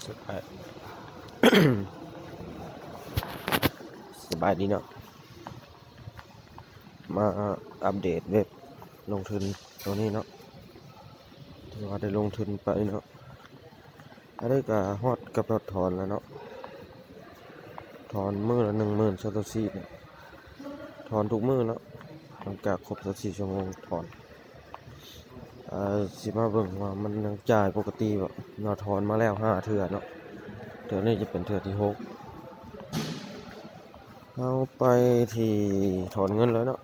สบาย สบายดีเนาะมาอัปเดตเว็บลงทุนตัวนี้เนาะที่ว่าได้ลงทุนไปเนาะอันนี้ก็ฮอดกับรถถอนแล้วเนาะถอนมื้อละ10,000 Satoshi เนี่ยถอนทุกมื้อเนาะหลังจากครบ24ชั่วโมงถอนสิมาเบิ่งว่ามันยังจ่ายปกติบ่เราถอนมาแล้ว5เทื่อเนาะเทื่อนี้จะเป็นเทื่อที่6เอาไปที่ถอนเงินแล้วเนาะ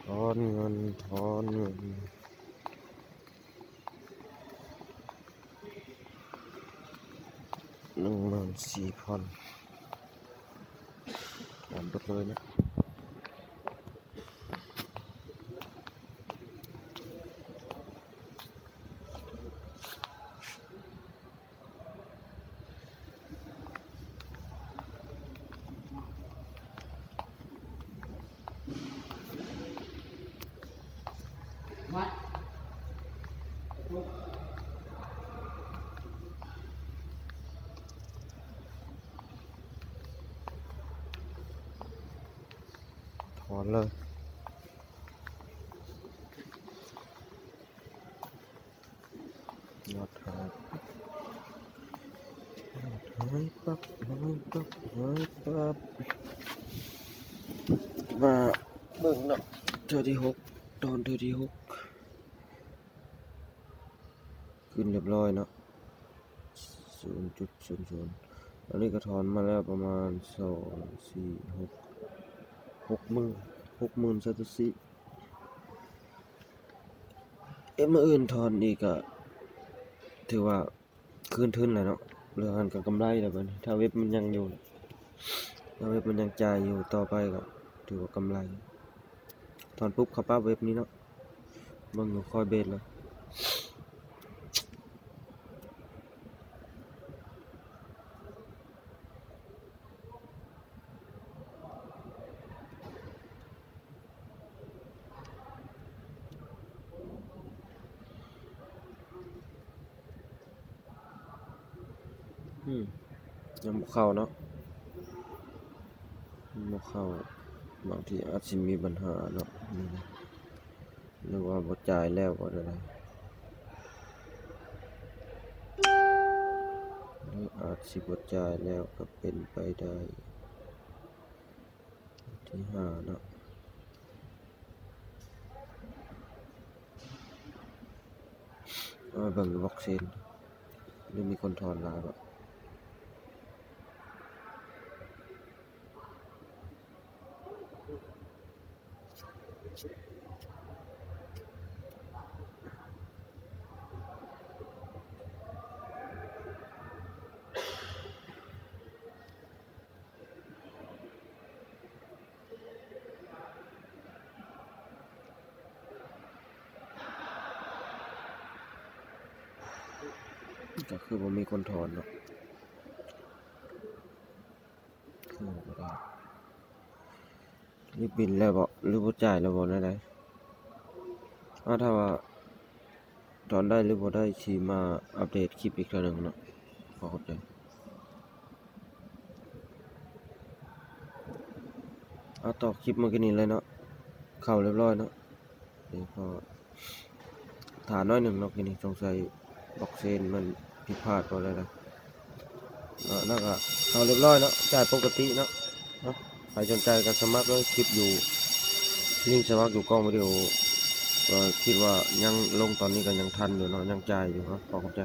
ถอนเงิน14,000ถอนหมดเลยนะถอนเลยยอดหายปั๊บมาเบิ่งเนาะเทื่อที่6ตอนเทื่อที่6ขึ้นเรียบร้อยเนาะ 0.00 อันนี้ก็ถอนมาแล้วประมาณ2 4 6 60,000 Satoshi มื้ออื่นถอนอีกก็ถือว่าคืนทุนแล้วเนาะเหลือหันกับกำไรแล้วบัดนี้ถ้าเว็บมันยังอยู่ถ้าเว็บมันยังจ่ายอยู่ต่อไปก็ถือว่ากำไรถอนปุ๊บเข้าปั๊บเว็บนี้เนาะเบิ่งอยู่คอยเบสเลยยังบ่เข้าเนาะบ่เข้าบางทีอาจสิมีปัญหาเนาะหรือว่าบ่จ่ายแล้วบ่ได้หรืออาจสิบ่จ่ายแล้วก็เป็นไปได้ที่5เนาะเบิ่งบล็อกเชนหรือมีคนถอนหลายบ่ก็คือบ่มีคนถอนเนาะบ่ได้รีบบินแล้วบ่หรือบ่จ่ายแล้วบ่แนวใดถ้าว่าถอนได้หรือบ่ได้สิมาอัปเดตคลิปอีกเทื่อหนึงเนาะขอเข้าใจต่อคลิปเมื่อกี้นี้เลยเนาะเข้าเรียบร้อยเนาะเดี๋ยวพอถามน้อยหนึ่งเนาะทีนี้สงสัยบล็อกเชนมันผิดพลาดบ่ได้แล้วก็เข้าเรียบร้อยเนาะจ่ายปกติเนาะใครสนใจก็สมัครเลยคลิปอยู่ลิงก์สมัครอยู่กล้องวิดีโอคิดว่ายังลงตอนนี้ก็ยังทันอยู่เนาะยังจ่ายอยู่เนาะขอเข้าใจ